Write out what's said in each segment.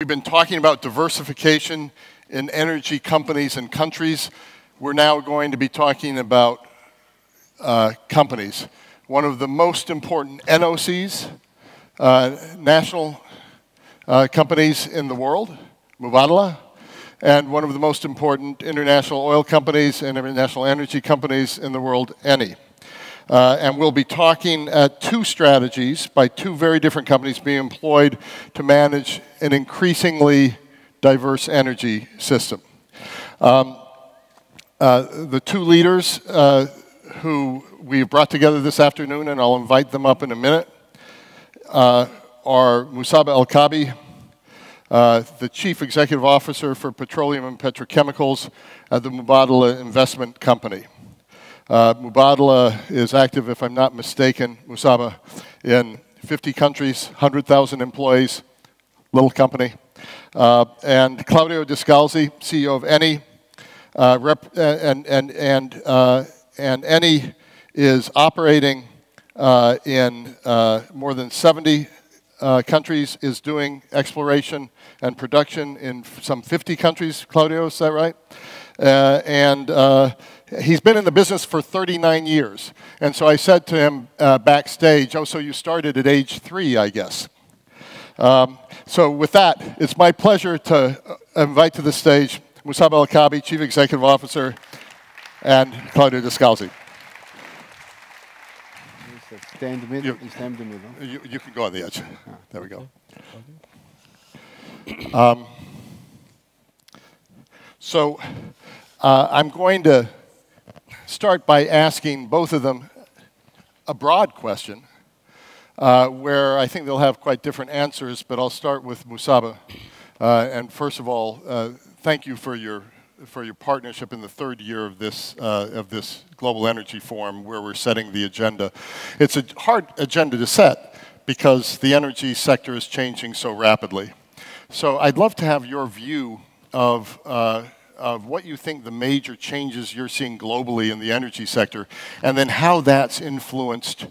We've been talking about diversification in energy companies and countries. We're now going to be talking about companies. One of the most important NOCs, national companies in the world, Mubadala, and one of the most important international oil companies and international energy companies in the world, Eni. And we'll be talking two strategies by two very different companies being employed to manage an increasingly diverse energy system. The two leaders who we've brought together this afternoon, and I'll invite them up in a minute, are Musabbeh Al-Kaabi, the Chief Executive Officer for Petroleum and Petrochemicals at the Mubadala investment company. Mubadala is active, if I'm not mistaken, Musabbeh, in 50 countries, 100,000 employees, little company. And Claudio Descalzi, CEO of Eni, and Eni is operating in more than 70 countries, is doing exploration and production in some 50 countries. Claudio, is that right? He's been in the business for 39 years. And so I said to him backstage, oh, so you started at age 3, I guess. So with that, it's my pleasure to invite to the stage Musabbeh Al-Kaabi, Chief Executive Officer, and Claudio Descalzi. Stay in the middle. Stay in the middle. You can go on the edge. There we go. So I'm going to start by asking both of them a broad question, where I think they'll have quite different answers, but I'll start with Musabbeh. And first of all, thank you for your partnership in the third year of this Global Energy Forum, where we're setting the agenda. It's a hard agenda to set because the energy sector is changing so rapidly. So I'd love to have your view of what you think the major changes you're seeing globally in the energy sector, and then how that's influenced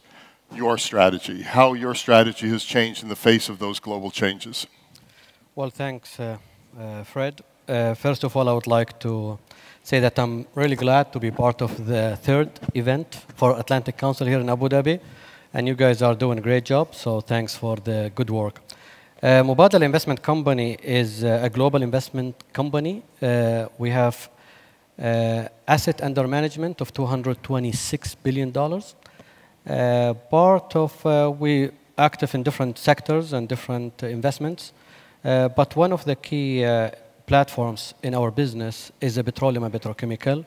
your strategy, how your strategy has changed in the face of those global changes. Well, thanks, Fred. First of all, I would like to say that I'm really glad to be part of the third event for Atlantic Council here in Abu Dhabi, and you guys are doing a great job, so thanks for the good work. Mubadala Investment Company is a global investment company. We have asset under management of $226 billion. We active in different sectors and different investments. But one of the key platforms in our business is the petroleum and petrochemical.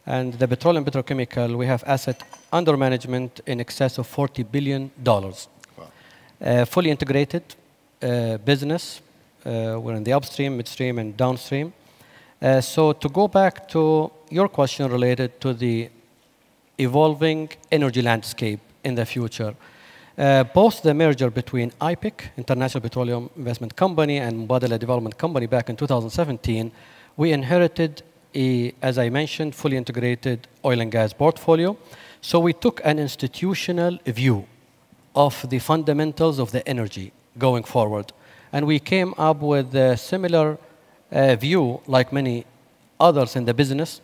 And the petroleum and petrochemical, we have asset under management in excess of $40 billion. Wow. Fully integrated business. We're in the upstream, midstream, and downstream. So to go back to your question related to the evolving energy landscape in the future, post the merger between IPIC, International Petroleum Investment Company, and Mubadala Development Company back in 2017, we inherited as I mentioned, fully integrated oil and gas portfolio. So we took an institutional view of the fundamentals of the energy going forward. And we came up with a similar view, like many others in the business,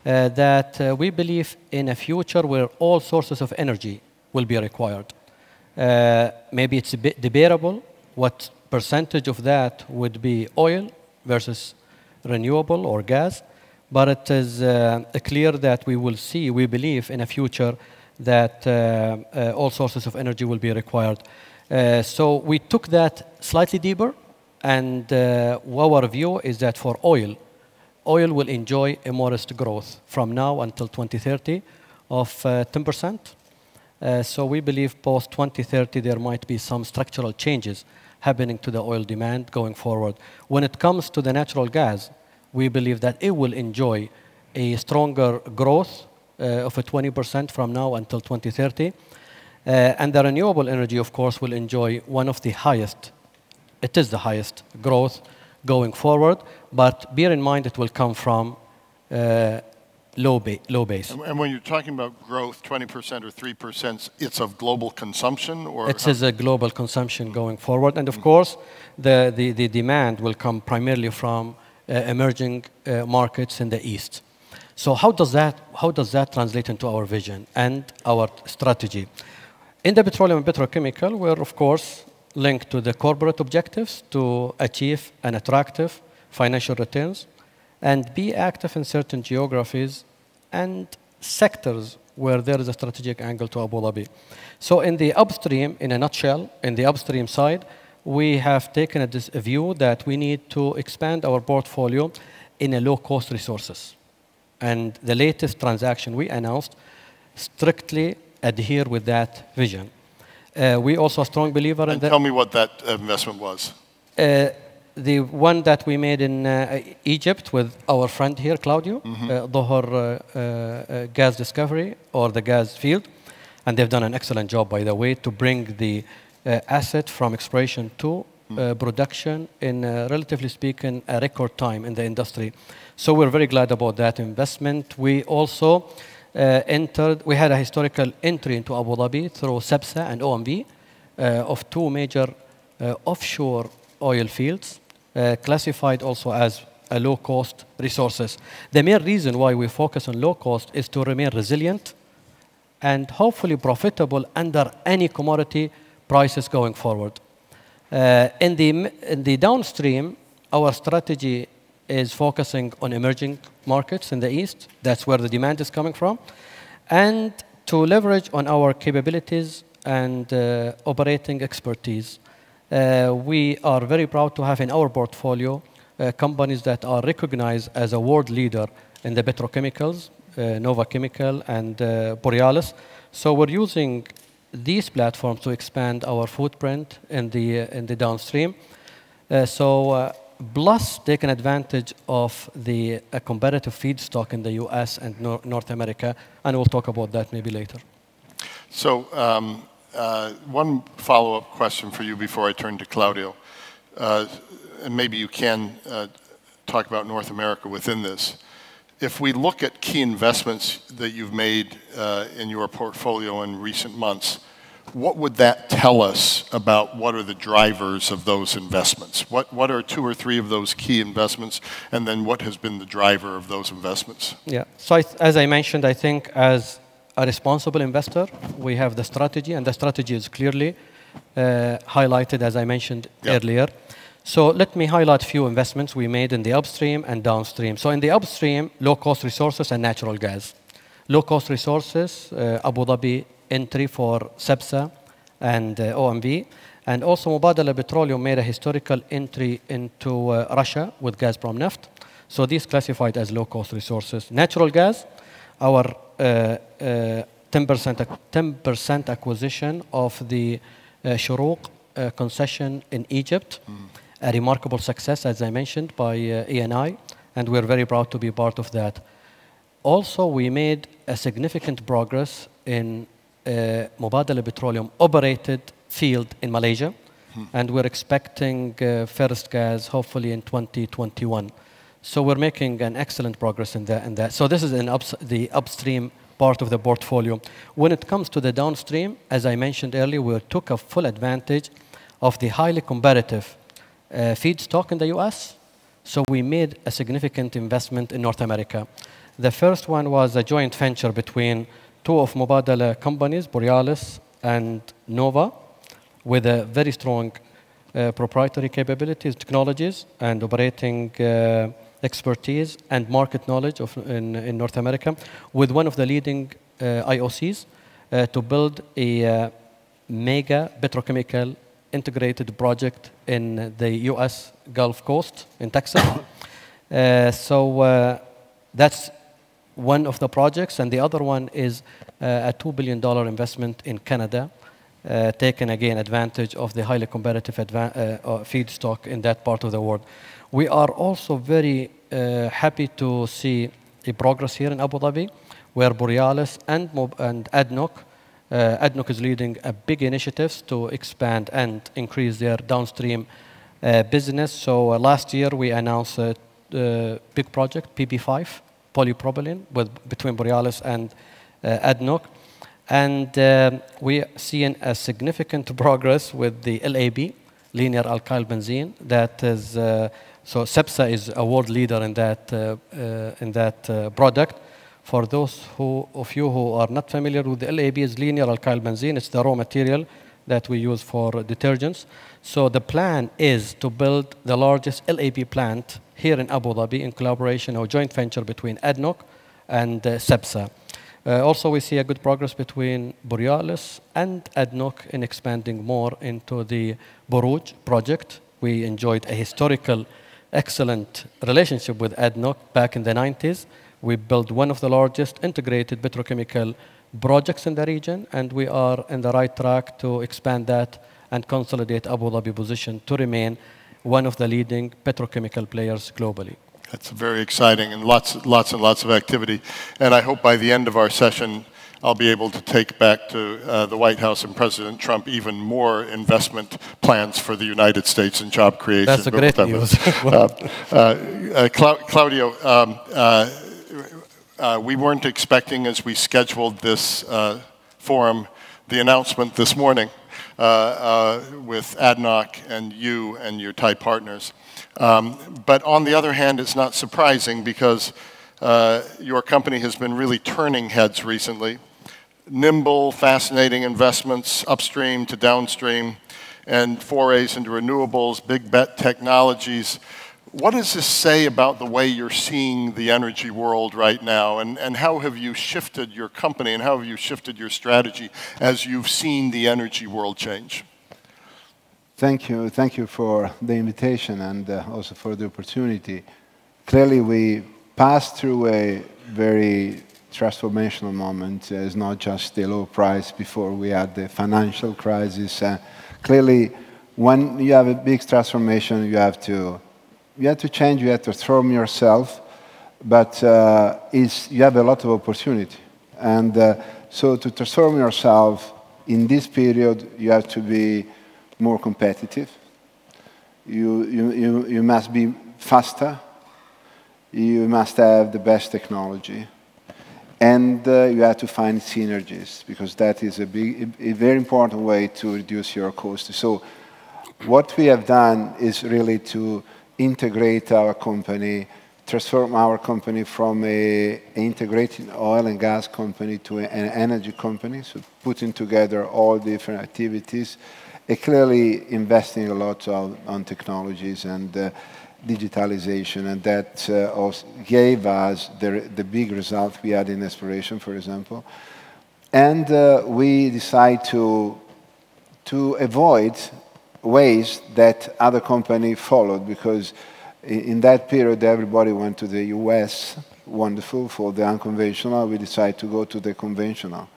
that we believe in a future where all sources of energy will be required. Maybe it's a bit debatable what percentage of that would be oil versus renewable or gas, but it is clear that we will see, we believe in a future that all sources of energy will be required. So we took that slightly deeper, and our view is that for oil will enjoy a modest growth from now until 2030 of 10%. So we believe post 2030 there might be some structural changes happening to the oil demand going forward. When it comes to the natural gas, we believe that it will enjoy a stronger growth of a 20% from now until 2030. And the renewable energy, of course, will enjoy one of the highest, it is the highest growth going forward, but bear in mind it will come from low base. And when you're talking about growth, 20% or 3%, it's of global consumption, or It is a global consumption going forward, and of course, the demand will come primarily from emerging markets in the East. So how does that translate into our vision and our strategy? In the petroleum and petrochemical, we're of course linked to the corporate objectives to achieve an attractive financial returns and be active in certain geographies and sectors where there is a strategic angle to Abu Dhabi. So in the upstream, in a nutshell, in the upstream side, we have taken a view that we need to expand our portfolio in a low-cost resources. And the latest transaction we announced strictly adhere with that vision. We also a strong believer in tell me what that investment was. The one that we made in Egypt with our friend here, Claudio, Dhuhr gas discovery, or the gas field. And they've done an excellent job, by the way, to bring the asset from exploration to production in, relatively speaking, a record time in the industry. So we're very glad about that investment. We also we had a historical entry into Abu Dhabi through SEBSA and OMV of two major offshore oil fields, classified also as a low-cost resources. The main reason why we focus on low cost is to remain resilient and hopefully profitable under any commodity prices going forward. In the downstream, our strategy is focusing on emerging markets in the East. That's where the demand is coming from. And to leverage on our capabilities and operating expertise. We are very proud to have in our portfolio companies that are recognized as a world leader in the petrochemicals, Nova Chemical and Borealis. So we're using these platforms to expand our footprint in the downstream. Plus taking advantage of the competitive feedstock in the US and North America, and we'll talk about that maybe later. So one follow-up question for you before I turn to Claudio, and maybe you can talk about North America within this. If we look at key investments that you've made in your portfolio in recent months, what would that tell us about what are the drivers of those investments? What are two or three of those key investments, and then what has been the driver of those investments? Yeah, so as I mentioned, I think as a responsible investor, we have the strategy, and the strategy is clearly highlighted, as I mentioned earlier. So let me highlight a few investments we made in the upstream and downstream. So in the upstream, low-cost resources and natural gas. Low-cost resources, Abu Dhabi entry for SEBSA and OMV. And also Mubadala Petroleum made a historical entry into Russia with Gazprom Neft. So these classified as low-cost resources. Natural gas, our 10% acquisition of the Shuruq concession in Egypt. A remarkable success, as I mentioned, by ENI, and we're very proud to be part of that. Also, we made a significant progress in Mubadala Petroleum operated field in Malaysia, and we're expecting first gas hopefully in 2021. So we're making an excellent progress in that. So this is the upstream part of the portfolio. When it comes to the downstream, as I mentioned earlier, we took a full advantage of the highly competitive feedstock in the US. So we made a significant investment in North America. The first one was a joint venture between two of Mubadala companies, Borealis and Nova, with a very strong proprietary capabilities, technologies, and operating expertise and market knowledge in North America, with one of the leading IOCs to build a mega petrochemical integrated project in the US Gulf Coast in Texas. That's one of the projects, and the other one is a $2 billion investment in Canada, taking again advantage of the highly competitive feedstock in that part of the world. We are also very happy to see a progress here in Abu Dhabi, where Borealis and ADNOC, ADNOC is leading a big initiatives to expand and increase their downstream business. So last year we announced a big project, PP5, polypropylene between Borealis and ADNOC. And we are seeing a significant progress with the LAB, linear alkyl benzene. That is, so CEPSA is a world leader in that product. For those of you who are not familiar with the LAB, is linear alkyl benzene. It's the raw material that we use for detergents. So the plan is to build the largest LAB plant here in Abu Dhabi in collaboration or joint venture between ADNOC and CEPSA. Also, we see a good progress between Borealis and ADNOC in expanding more into the Borouge project. We enjoyed a historical, excellent relationship with ADNOC back in the 90s. We built one of the largest integrated petrochemical projects in the region, and we are in the right track to expand that and consolidate Abu Dhabi position to remain one of the leading petrochemical players globally. That's very exciting, and lots and lots of activity. And I hope by the end of our session, I'll be able to take back to the White House and President Trump even more investment plans for the United States and job creation. That's a great news. Claudio, we weren't expecting, as we scheduled this forum, the announcement this morning with ADNOC and you and your Thai partners. But on the other hand, it's not surprising because your company has been really turning heads recently. Nimble, fascinating investments, upstream to downstream, and forays into renewables, big bet technologies. What does this say about the way you're seeing the energy world right now, and how have you shifted your company and how have you shifted your strategy as you've seen the energy world change? Thank you for the invitation and also for the opportunity. Clearly, we passed through a very transformational moment. It's not just the low price before we had the financial crisis. Clearly, when you have a big transformation, you have to change, you have to transform yourself, but you have a lot of opportunity. And so to transform yourself in this period, you have to be more competitive. You must be faster. You must have the best technology. And you have to find synergies, because that is a very important way to reduce your costs. So what we have done is really to integrate our company, transform our company from an integrated oil and gas company to an energy company, so putting together all different activities, and clearly investing a lot on technologies and digitalization, and that also gave us the big result we had in exploration, for example. And we decided to avoid ways that other companies followed, because in that period everybody went to the US, wonderful, for the unconventional. We decided to go to the conventional.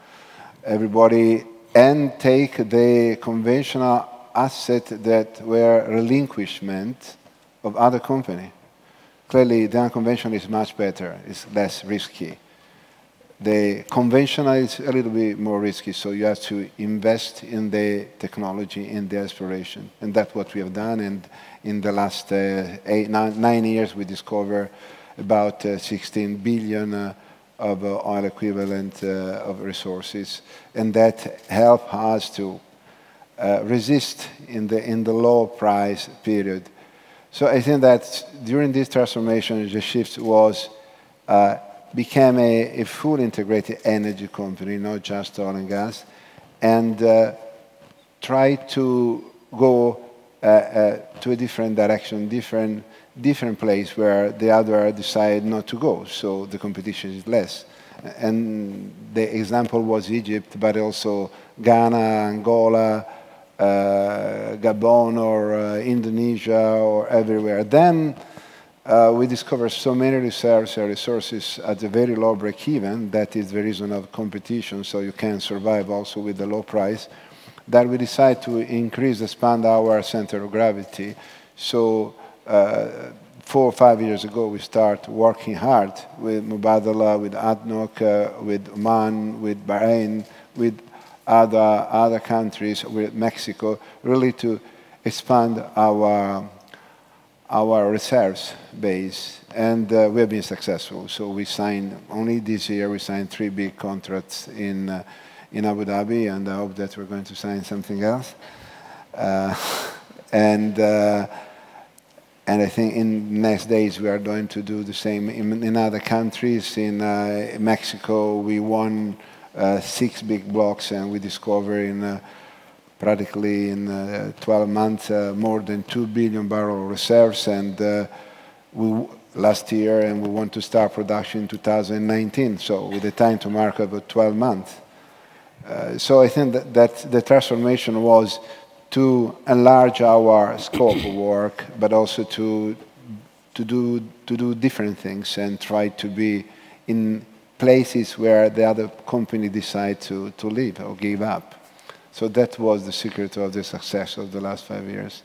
Everybody, and take the conventional asset that were relinquishment of other company. Clearly, the unconventional is much better, it's less risky. The conventional is a little bit more risky, so you have to invest in the technology, in the exploration. And that's what we have done. And in the last 9 years, we discovered about 16 billion of oil equivalent of resources. And that helped us to resist in the low price period. So I think that during this transformation, the shift became a full integrated energy company, not just oil and gas, and try to go to a different direction, different place where the other decide not to go, so the competition is less. And the example was Egypt, but also Ghana, Angola, Gabon, or Indonesia, or everywhere. Then we discovered so many reserves and resources at a very low break-even. That is the reason of competition, so you can survive also with the low price, that we decided to expand our center of gravity. So 4 or 5 years ago, we started working hard with Mubadala, with ADNOC, with Oman, with Bahrain, with other countries, with Mexico, really to expand our our reserves base, and we have been successful. So we signed, only this year, we signed 3 big contracts in Abu Dhabi, and I hope that we're going to sign something else. And I think in the next days we are going to do the same in other countries. In Mexico, we won 6 big blocks, and we discovered in practically in 12 months more than 2 billion barrel reserves, and last year, and we want to start production in 2019. So with a time to market about 12 months. So I think that the transformation was to enlarge our scope of work, but also to do different things and try to be in places where the other company decide to leave or give up. So that was the secret of the success of the last 5 years.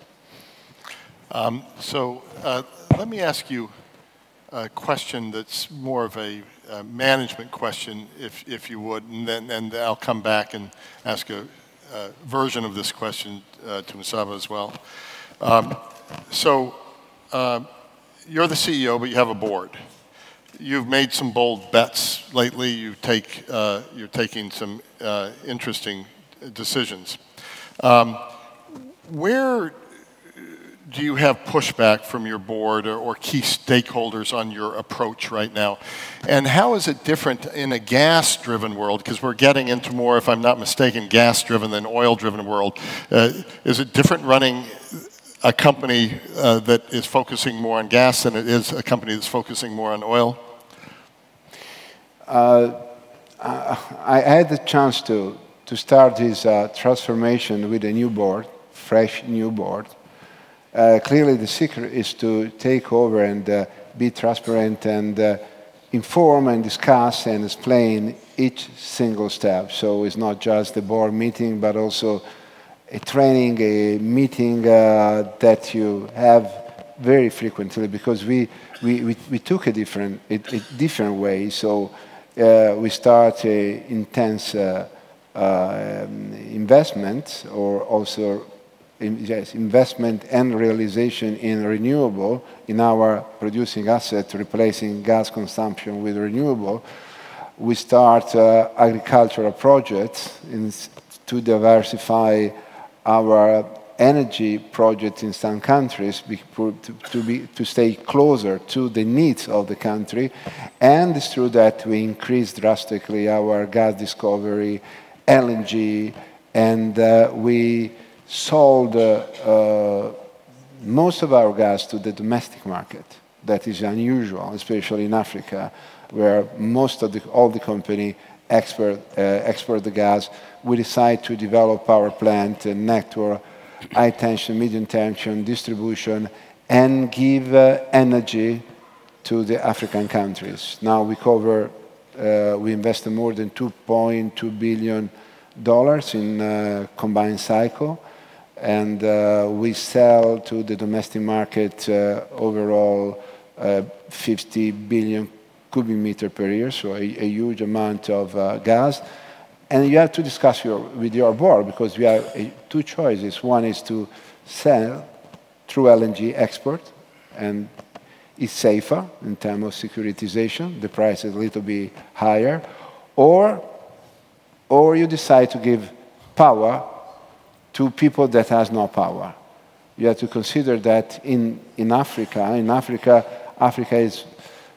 Let me ask you a question that's more of a management question, if you would, and then I'll come back and ask a version of this question to Musabbeh as well. You're the CEO, but you have a board. You've made some bold bets lately. You're taking some interesting decisions. Where do you have pushback from your board or key stakeholders on your approach right now? And how is it different in a gas-driven world? Because we're getting into more, if I'm not mistaken, gas-driven than oil-driven world. Is it different running a company that is focusing more on gas than it is a company that's focusing more on oil? I had the chance to start this transformation with a new board, fresh new board. Clearly the secret is to take over and be transparent and inform and discuss and explain each single step. So it's not just the board meeting, but also a training, a meeting that you have very frequently, because we took a different way. So we start intense investment, or also investment and realization in renewable, in our producing asset, replacing gas consumption with renewable. We start agricultural projects to diversify our energy projects in some countries to stay closer to the needs of the country. And it's true that we increased drastically our gas discovery, LNG, and we sold most of our gas to the domestic market. That is unusual, especially in Africa, where all the company export the gas. We decide to develop power plant, a network, high tension, medium tension, distribution, and give energy to the African countries. Now we invested more than $2.2 billion in combined cycle, and we sell to the domestic market overall 50 billion cubic meter per year, so a huge amount of gas. And you have to discuss with your board, because we have 2 choices. One is to sell through LNG export, and it's safer in terms of securitization. The price is a little bit higher. Or you decide to give power to people that has no power. You have to consider that in Africa, Africa is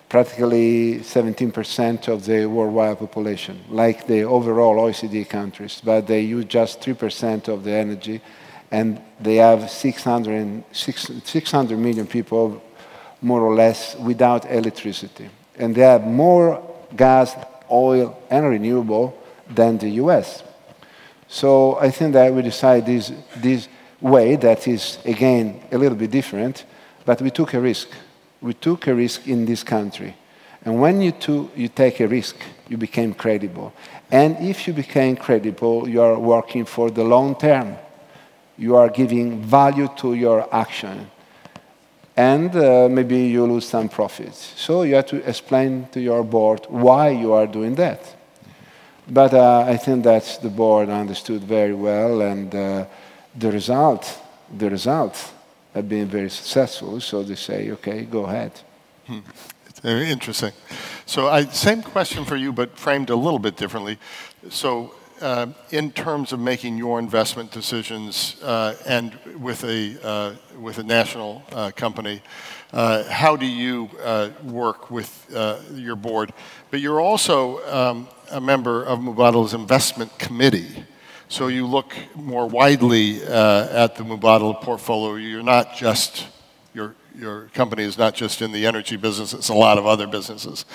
practically 17% of the worldwide population, like the overall OECD countries, but they use just 3% of the energy, and they have 600 million people, more or less, without electricity. And they have more gas, oil, and renewable than the US. So I think that we decided this way that is, again, a little bit different, but we took a risk. We took a risk in this country. And when you take a risk, you became credible. And if you became credible, you are working for the long term. You are giving value to your action. And maybe you lose some profits. So you have to explain to your board why you are doing that. But I think that the board understood very well, and the result have been very successful, so they say, okay, go ahead. It's very interesting. So same question for you, but framed a little bit differently. So in terms of making your investment decisions and with a national company, how do you work with your board? But you're also a member of Mubadala's investment committee. So you look more widely at the Mubadala portfolio. You're not just, your company is not just in the energy business, it's a lot of other businesses.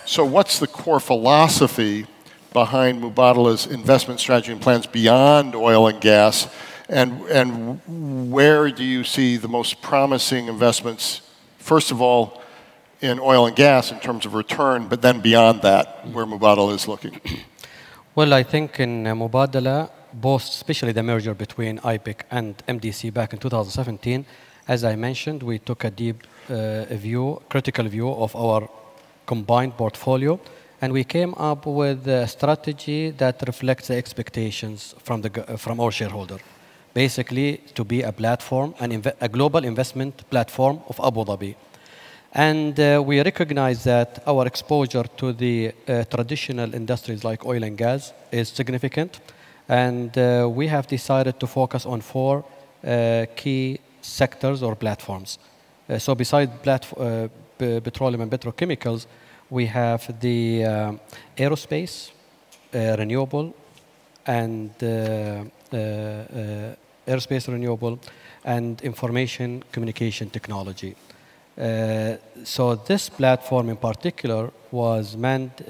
So what's the core philosophy behind Mubadala's investment strategy and plans beyond oil and gas? And where do you see the most promising investments, first of all, in oil and gas in terms of return, but then beyond that, where Mubadala is looking? Well, I think in Mubadala, both, especially the merger between IPIC and MDC back in 2017, as I mentioned, we took a deep critical view of our combined portfolio, and we came up with a strategy that reflects the expectations from our shareholder. Basically, to be a platform, a global investment platform of Abu Dhabi. And we recognize that our exposure to the traditional industries like oil and gas is significant. And we have decided to focus on 4 key sectors or platforms. So besides petroleum and petrochemicals, we have the aerospace, renewable, and information communication technology. So this platform in particular was meant,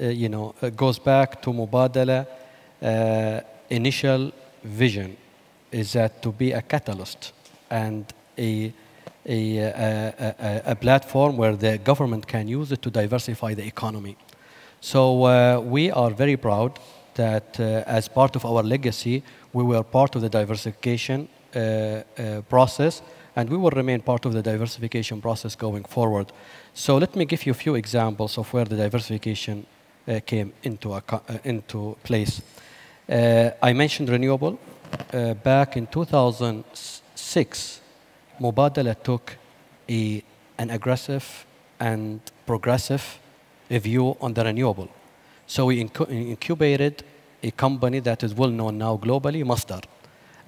goes back to Mubadala initial vision, is that to be a catalyst and a platform where the government can use it to diversify the economy. So we are very proud that as part of our legacy, we were part of the diversification process, and we will remain part of the diversification process going forward. So let me give you a few examples of where the diversification came into place. I mentioned renewable. Back in 2006, Mubadala took an aggressive and progressive view on the renewable. So we incubated a company that is well known now globally, Masdar.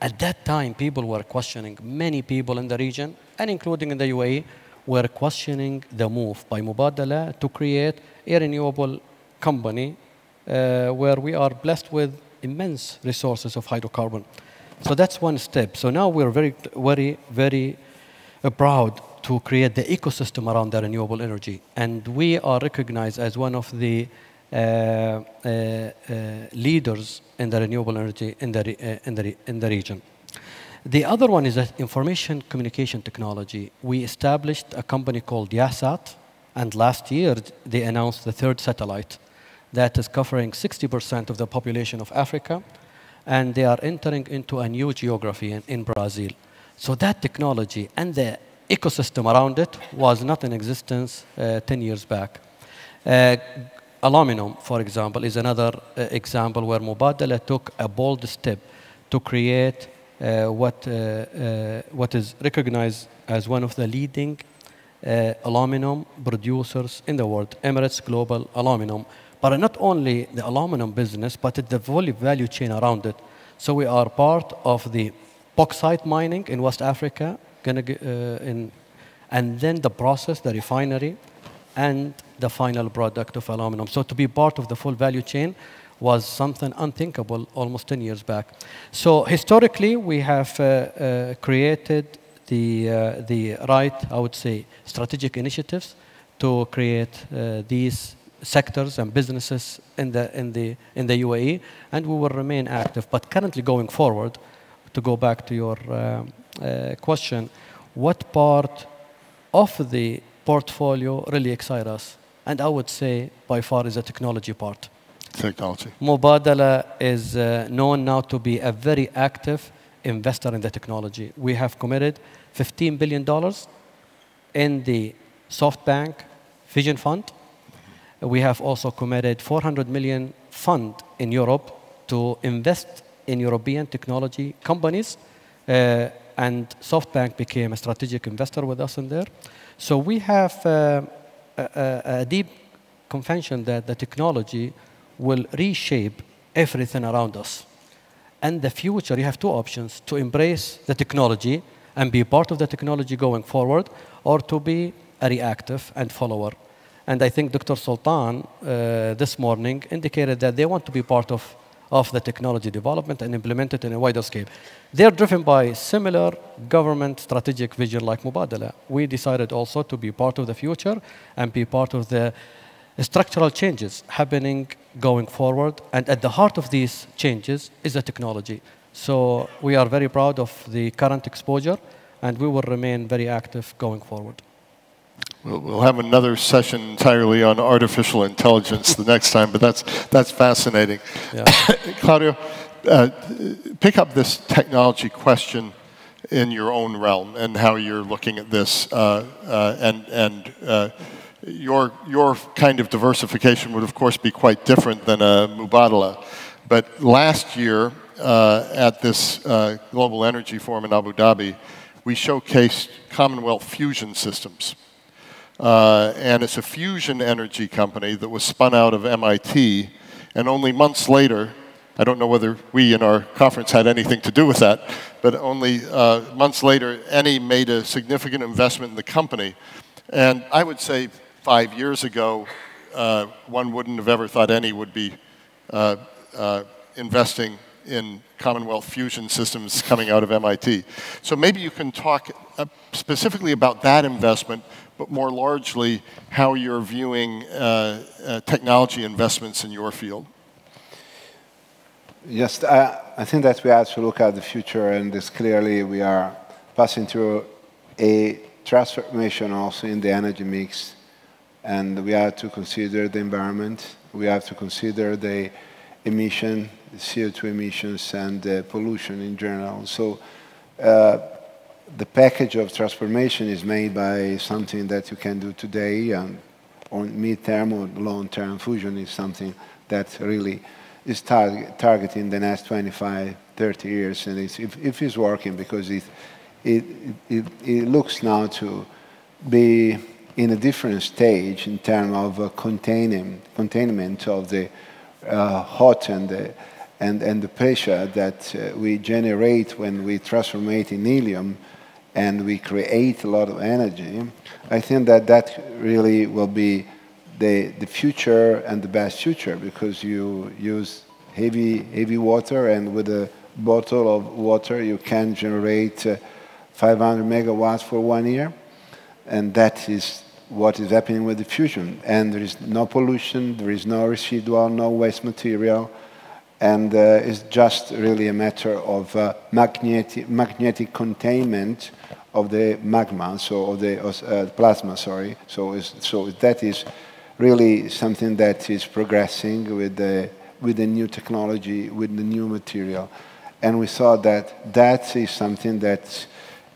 At that time, people were questioning, many people in the region, and including in the UAE, were questioning the move by Mubadala to create a renewable company where we are blessed with immense resources of hydrocarbon. So that's one step. So now we're very proud to create the ecosystem around the renewable energy. And we are recognized as one of the leaders in the renewable energy in the region. The other one is information communication technology. We established a company called Yahsat, and last year they announced the 3rd satellite that is covering 60% of the population of Africa, and they are entering into a new geography in Brazil. So that technology and the ecosystem around it was not in existence 10 years back. Aluminum, for example, is another example where Mubadala took a bold step to create what is recognized as one of the leading aluminum producers in the world, Emirates Global Aluminum. But not only the aluminum business, but the whole value chain around it. So we are part of the bauxite mining in West Africa, and then the process, the refinery, and the final product of aluminum. So to be part of the full value chain was something unthinkable almost 10 years back. So historically, we have created the right, I would say, strategic initiatives to create these sectors and businesses in the UAE, and we will remain active. But currently going forward, to go back to your question, what part of the portfolio really excites us? And I would say by far is the technology part. Technology. Mubadala is known now to be a very active investor in the technology. We have committed $15 billion in the SoftBank Vision Fund. We have also committed 400 million fund in Europe to invest in European technology companies and SoftBank became a strategic investor with us in there. So we have a deep conviction that the technology will reshape everything around us. And the future, you have two options: to embrace the technology and be part of the technology going forward, or to be a reactive and follower. And I think Dr. Sultan this morning indicated that they want to be part of the technology development and implement it in a wider scale. They're driven by similar government strategic vision like Mubadala. We decided also to be part of the future and be part of the structural changes happening going forward. And at the heart of these changes is the technology. So we are very proud of the current exposure, and we will remain very active going forward. We'll have another session entirely on artificial intelligence the next time, but that's fascinating. Yeah. Claudio, pick up this technology question in your own realm and how you're looking at this, your kind of diversification would, of course, be quite different than a Mubadala. But last year, at this Global Energy Forum in Abu Dhabi, we showcased Commonwealth Fusion Systems. And it's a fusion energy company that was spun out of MIT, and only months later, I don't know whether we in our conference had anything to do with that, but only months later, Eni made a significant investment in the company. And I would say 5 years ago, one wouldn't have ever thought Eni would be investing in Commonwealth Fusion Systems coming out of MIT. So maybe you can talk specifically about that investment, but more largely how you're viewing technology investments in your field. Yes, I think that we have to look at the future, and this clearly we are passing through a transformation also in the energy mix, and we have to consider the environment, we have to consider the emission, the CO2 emissions, and the pollution in general. So the package of transformation is made by something that you can do today, and on mid-term or long-term fusion is something that really is targeting the next 25, 30 years, and if it's working, because it looks now to be in a different stage in terms of containment of the hot and the pressure that we generate when we transform it in helium, and we create a lot of energy. I think that that really will be the future and the best future, because you use heavy water, and with a bottle of water you can generate 500 megawatts for 1 year, and that is what is happening with the fusion. And there is no pollution, there is no residual, no waste material, and it's just really a matter of magnetic containment of the magma, so of the plasma, sorry. So that is really something that is progressing with the new technology, with the new material. And we saw that that is something that,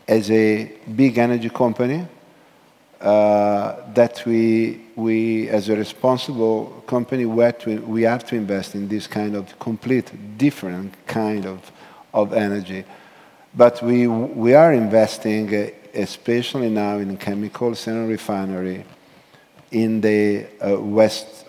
as a big energy company, that we as a responsible company, we have to invest in this kind of complete different kind of energy. But we are investing, especially now in chemicals and refinery, in the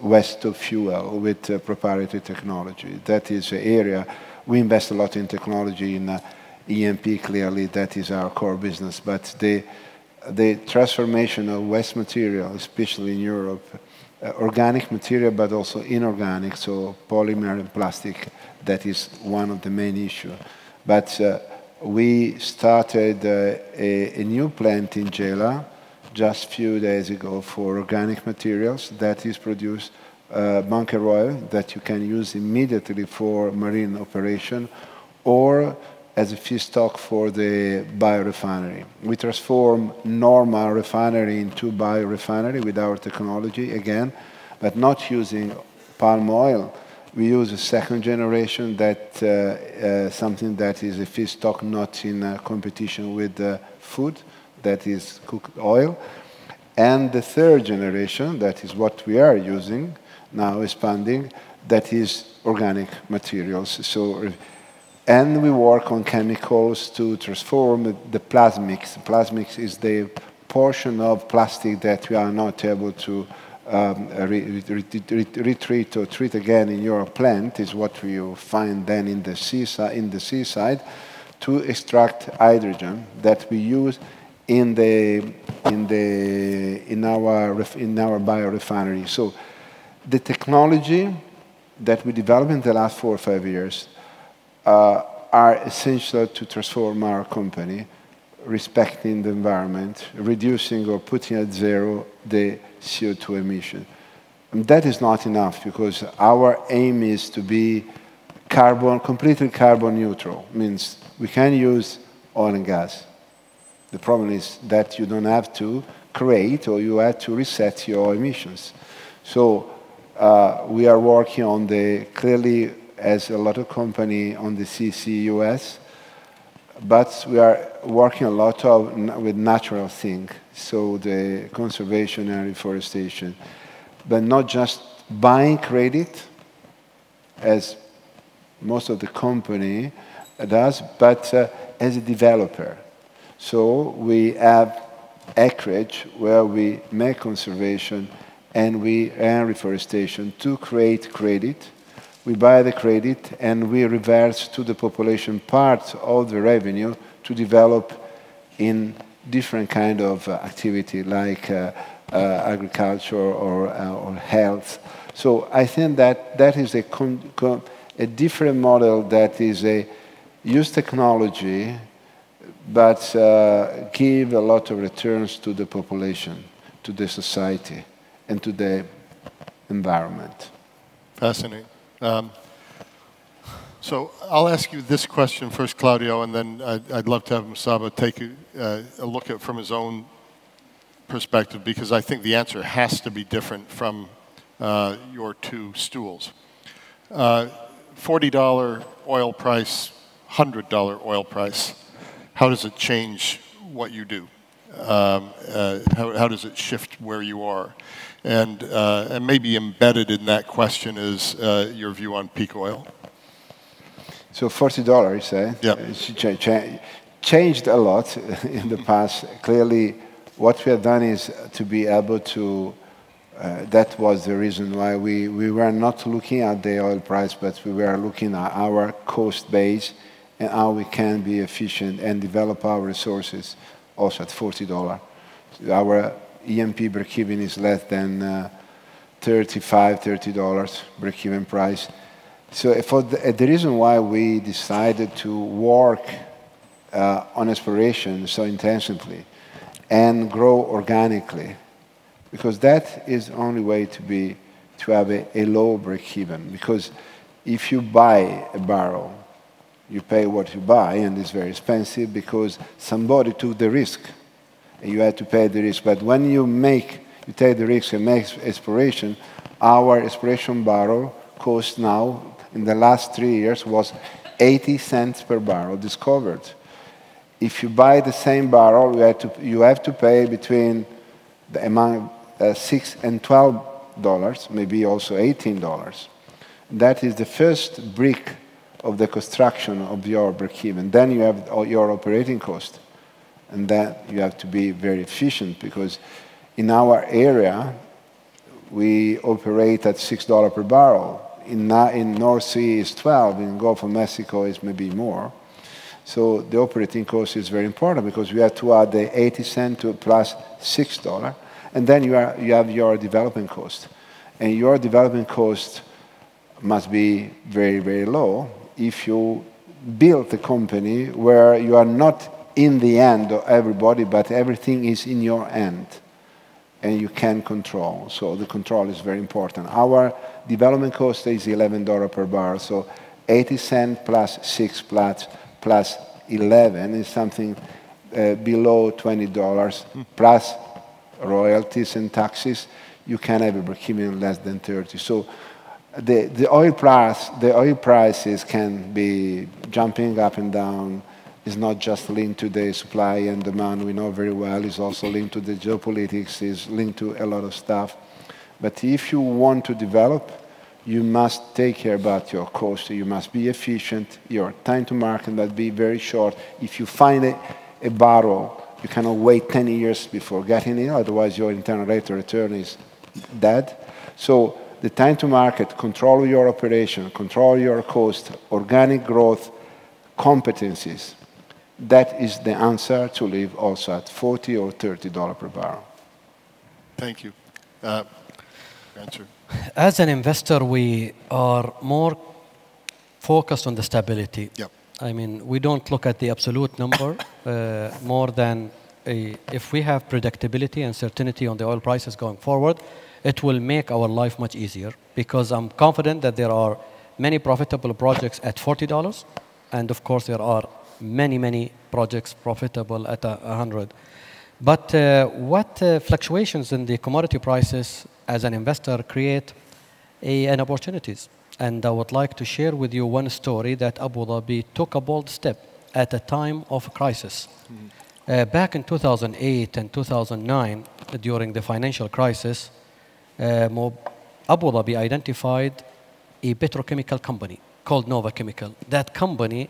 west of fuel with proprietary technology. That is an area we invest a lot in technology in E&P. Clearly, that is our core business. But the transformation of waste material, especially in Europe, organic material, but also inorganic, so polymer and plastic, that is one of the main issues. But we started a new plant in Gela just a few days ago for organic materials that is produced bunker oil that you can use immediately for marine operation or as a feedstock for the biorefinery. We transform normal refinery into biorefinery with our technology again, but not using palm oil. We use a second generation that something that is a feedstock not in competition with food, that is cooked oil. And the third generation, that is what we are using now, expanding, that is organic materials. So And we work on chemicals to transform the plasmics. Plasmics is the portion of plastic that we are not able to retreat or treat again in your plant, is what you find then in the seaside, to extract hydrogen that we use in our biorefinery. So the technology that we developed in the last 4 or 5 years are essential to transform our company, respecting the environment, reducing or putting at zero the CO2 emission. And that is not enough, because our aim is to be completely carbon neutral. Means we can use oil and gas. The problem is that you don't have to create, or you have to reset your emissions. So we are working on clearly, as a lot of company, on the CCUS, but we are working a lot with natural things, so the conservation and reforestation, but not just buying credit, as most of the company does, but as a developer. So we have acreage where we make conservation and reforestation to create credit. We buy the credit and we reverse to the population part of the revenue to develop in different kind of activity, like agriculture or health. So I think that is a different model, that is use technology but give a lot of returns to the population, to the society, and to the environment. Fascinating. So I'll ask you this question first, Claudio, and then I'd love to have Musabbeh take a look at it from his own perspective, because I think the answer has to be different from your two stools. $40 oil price, $100 oil price, how does it change what you do? How does it shift where you are? And maybe embedded in that question is your view on peak oil. So $40, you say? Yeah. Changed a lot in the past. Clearly, what we have done is to be able to, that was the reason why we were not looking at the oil price, but we were looking at our cost base and how we can be efficient and develop our resources also at $40. Our E&P break-even is less than $30 break-even price. So the reason why we decided to work on exploration so intensively and grow organically, because that is the only way to have a low break-even. Because if you buy a barrel, you pay what you buy, and it's very expensive because somebody took the risk. You had to pay the risk. But when you take the risk and make exploration, our exploration barrel cost now, in the last 3 years, was 80 cents per barrel discovered. If you buy the same barrel, you have to pay between the amount $6 and $12, maybe also $18. That is the first brick of the construction of your break-even. Then you have your operating cost. And then you have to be very efficient, because in our area, we operate at $6 per barrel. In North Sea is 12, in Gulf of Mexico is maybe more. So the operating cost is very important, because we have to add the 80 cents to plus $6, and then you have your development cost. And your development cost must be very, very low if you build a company where you are not in the hand of everybody, but everything is in your hand and you can control. So the control is very important. Our development cost is $11 per barrel, so 80 cents plus 6 plus 11 is something below $20, plus royalties and taxes. You can have a break-even less than 30. So the oil prices can be jumping up and down. It's not just linked to the supply and demand, we know very well. It's also linked to the geopolitics, it's linked to a lot of stuff. But if you want to develop, you must take care about your cost. You must be efficient. Your time to market must be very short. If you find a barrel, you cannot wait 10 years before getting it, otherwise your internal rate of return is dead. So the time to market, control your operation, control your cost, organic growth, competencies. That is the answer to live also at $40 or $30 per barrel. Thank you. Answer. As an investor, we are more focused on the stability. Yep. I mean, we don't look at the absolute number more than if we have predictability and certainty on the oil prices going forward, it will make our life much easier because I'm confident that there are many profitable projects at $40, and of course there are many projects profitable at 100. But what fluctuations in the commodity prices as an investor create an opportunities. And I would like to share with you one story that Abu Dhabi took a bold step at a time of crisis. Back in 2008 and 2009, during the financial crisis, Abu Dhabi identified a petrochemical company called Nova Chemical. That company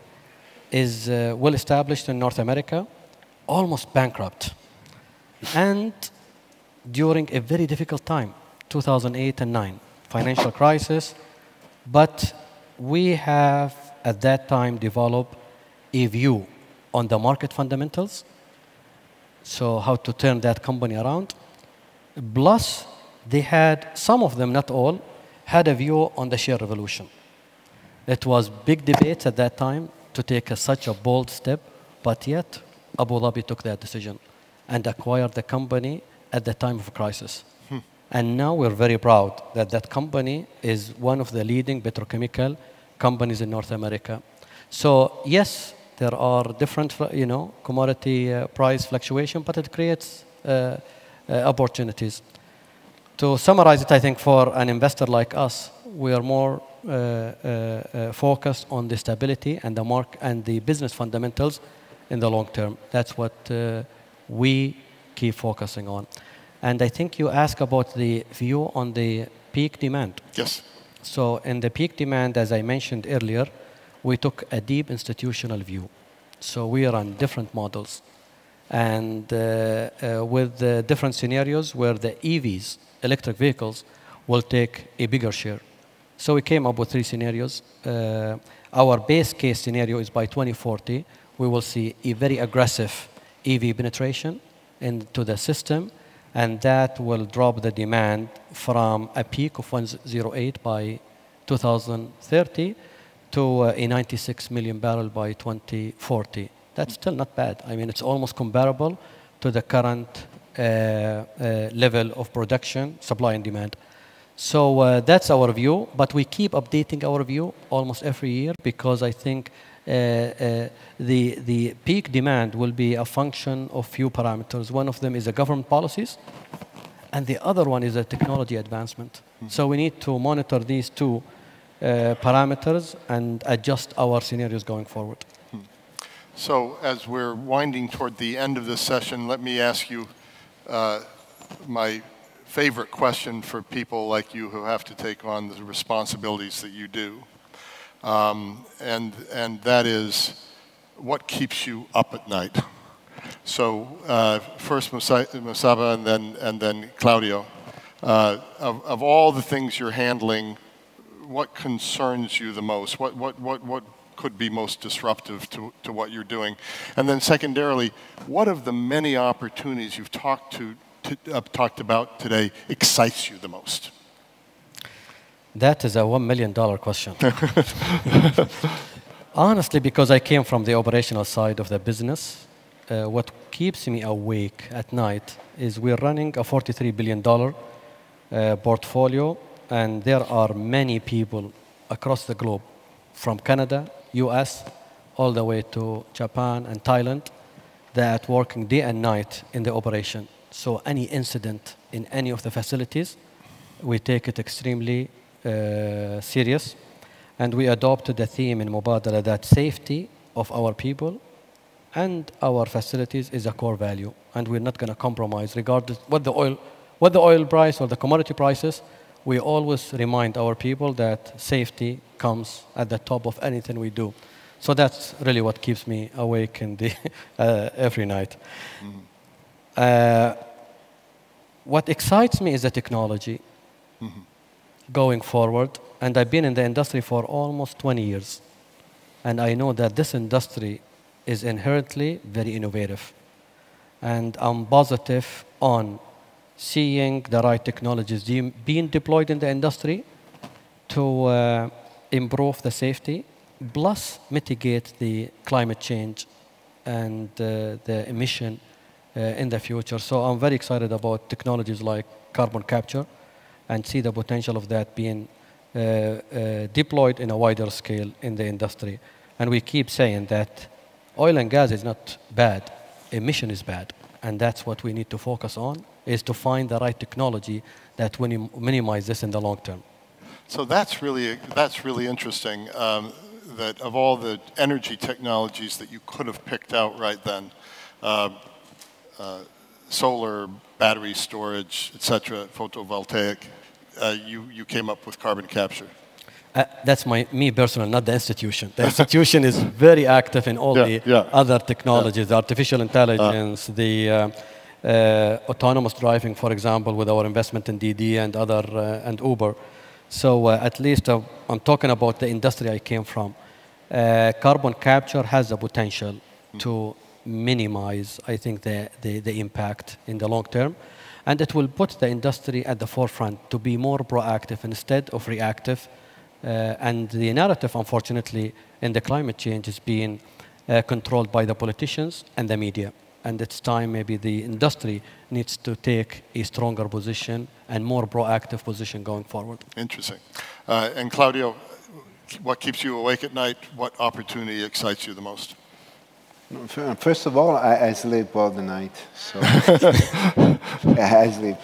is well established in North America, almost bankrupt. And during a very difficult time, 2008 and 9, financial crisis, but we have at that time developed a view on the market fundamentals, so how to turn that company around. Plus, they had, some of them, not all, had a view on the share revolution. It was big debates at that time to take such a bold step, but yet Abu Dhabi took that decision and acquired the company at the time of crisis. And now we're very proud that that company is one of the leading petrochemical companies in North America. So yes, there are different, commodity price fluctuation, but it creates opportunities. To summarize it, I think for an investor like us, we are more focused on the stability and the business fundamentals in the long term. That's what we keep focusing on. And I think you asked about the view on the peak demand. Yes. So in the peak demand, as I mentioned earlier, we took a deep institutional view. So we are on different models. And with the different scenarios where the EVs, electric vehicles, will take a bigger share. So we came up with 3 scenarios. Our base case scenario is by 2040, we will see a very aggressive EV penetration into the system, and that will drop the demand from a peak of 108 by 2030 to a 96 million barrel by 2040. That's still not bad. I mean, it's almost comparable to the current level of production, supply and demand. So that's our view, but we keep updating our view almost every year because I think the peak demand will be a function of few parameters. One of them is the government policies, and the other one is the technology advancement. So we need to monitor these 2 parameters and adjust our scenarios going forward. So as we're winding toward the end of this session, let me ask you my favorite question for people like you who have to take on the responsibilities that you do. And that is, what keeps you up at night? So first Musabbeh and then Claudio. Of all the things you're handling, what concerns you the most? What could be most disruptive to what you're doing? And then secondarily, what of the many opportunities you've talked about today excites you the most? That is a $1 million question. Honestly, because I came from the operational side of the business, what keeps me awake at night is we're running a $43 billion portfolio, and there are many people across the globe, from Canada, US, all the way to Japan and Thailand, that working day and night in the operation. So any incident in any of the facilities, we take it extremely serious. And we adopted a theme in Mubadala that safety of our people and our facilities is a core value. And we're not going to compromise regardless what the oil price or the commodity prices. we always remind our people that safety comes at the top of anything we do. So that's really what keeps me awake in the, every night. What excites me is the technology going forward. And I've been in the industry for almost 20 years. And I know that this industry is inherently very innovative. And I'm positive on seeing the right technologies being deployed in the industry to improve the safety, plus mitigate the climate change and the emission in the future. So I'm very excited about technologies like carbon capture and see the potential of that being deployed in a wider scale in the industry. And we keep saying that oil and gas is not bad, emission is bad. And that's what we need to focus on, is to find the right technology that will minimize this in the long term. So that's really interesting, that of all the energy technologies that you could have picked out right then, solar, battery storage, et cetera, photovoltaic, you came up with carbon capture. That's me personal, not the institution. The institution is very active in all the other technologies, the artificial intelligence, the autonomous driving, for example, with our investment in DD and and Uber. So at least I'm talking about the industry I came from. Carbon capture has the potential to minimize, I think, the impact in the long term. And it will put the industry at the forefront to be more proactive instead of reactive. And the narrative, unfortunately, in the climate change is being controlled by the politicians and the media. And it's time maybe the industry needs to take a stronger position and more proactive position going forward. Interesting. And Claudio, what keeps you awake at night? What opportunity excites you the most? First of all, I sleep all the night, so I sleep.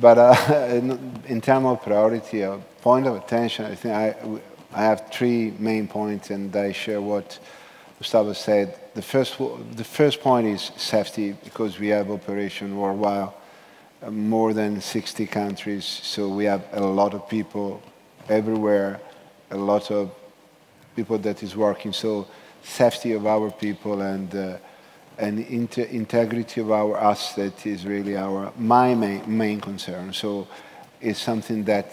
But in terms of priority, point of attention, I think I have three main points, and I share what Gustavo said. The first point is safety, because we have operation worldwide, more than 60 countries, so we have a lot of people everywhere, a lot of people that is working. So safety of our people and integrity of our asset is really my main concern. So it's something that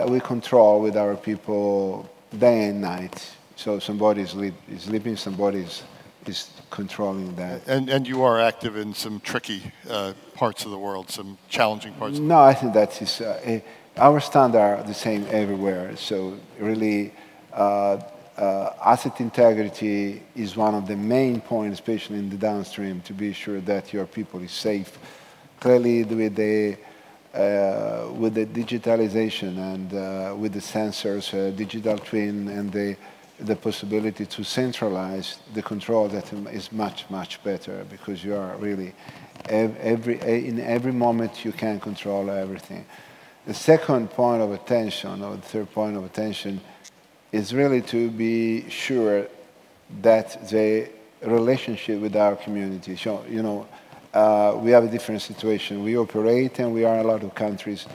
we control with our people day and night. So somebody is sleeping, somebody is controlling that. And you are active in some tricky parts of the world, some challenging parts. No, I think that is our standards are the same everywhere. So really, asset integrity is one of the main points, especially in the downstream, to be sure that your people is safe. Clearly, with the digitalization and with the sensors, digital twin, and the possibility to centralize the control, that is much, much better, because you are really, in every moment you can control everything. The second point of attention, or the third point of attention, is really to be sure that the relationship with our community. So, you know, we have a different situation. We operate, and we are in a lot of countries,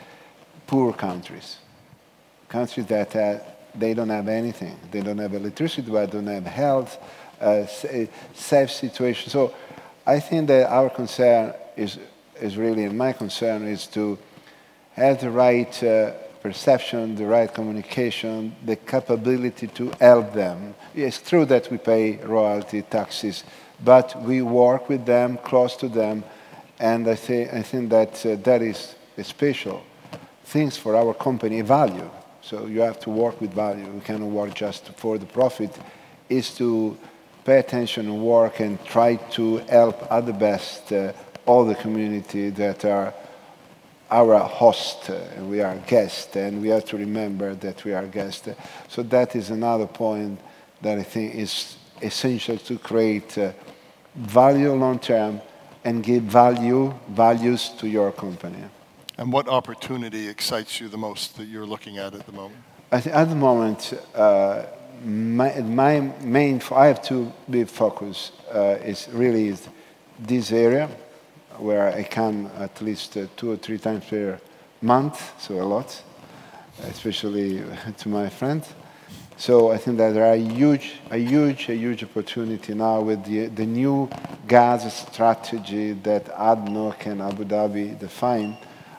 poor countries that they don't have anything. They don't have electricity, but don't have health, safe situation. So I think that our concern is really, and my concern is to have the right perception, the right communication, the capability to help them. It's true that we pay royalty taxes, but we work with them, close to them, and I think that that is a special things for our company, value. So you have to work with value. We cannot work just for the profit. Is to pay attention and work and try to help at the best all the community that are our host. We are guests, and we have to remember that we are guests. So that is another point that I think is essential to create value long term and give values to your company. And what opportunity excites you the most that you're looking at the moment? At the moment, my main, I have to be focused, is this area, where I come at least 2 or 3 times per year month, so a lot, especially to my friend. So I think that there are a huge opportunity now with the new gas strategy that ADNOC and Abu Dhabi define.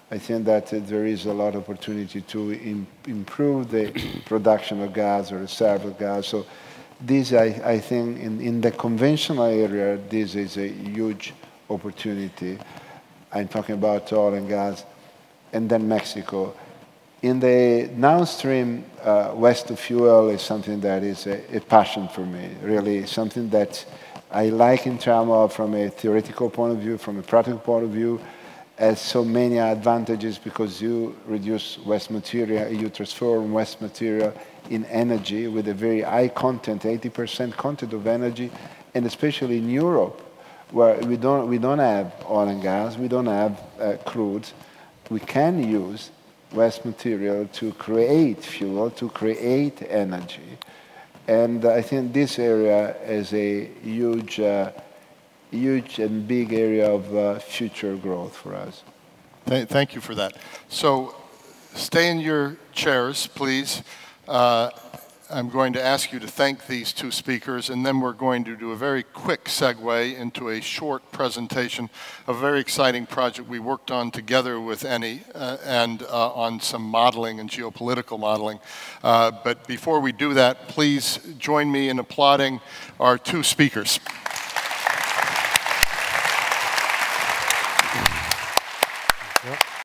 I think that there is a lot of opportunity to improve the production of gas or reserve of gas. So this, I think, in the conventional area, this is a huge opportunity. I'm talking about oil and gas, and then Mexico. In the downstream, waste to fuel is something that is a passion for me, really something that I like in terms of, from a theoretical point of view, from a practical point of view, has so many advantages because you reduce waste material, you transform waste material in energy with a very high content, 80% content of energy, and especially in Europe, where we don't have oil and gas, we don't have crude, we can use waste material to create fuel, to create energy. And I think this area is a huge and big area of future growth for us. Thank you for that. So stay in your chairs, please. I'm going to ask you to thank these two speakers, and then we're going to do a very quick segue into a short presentation of a very exciting project we worked on together with Eni and on some modeling and geopolitical modeling. But before we do that, please join me in applauding our two speakers.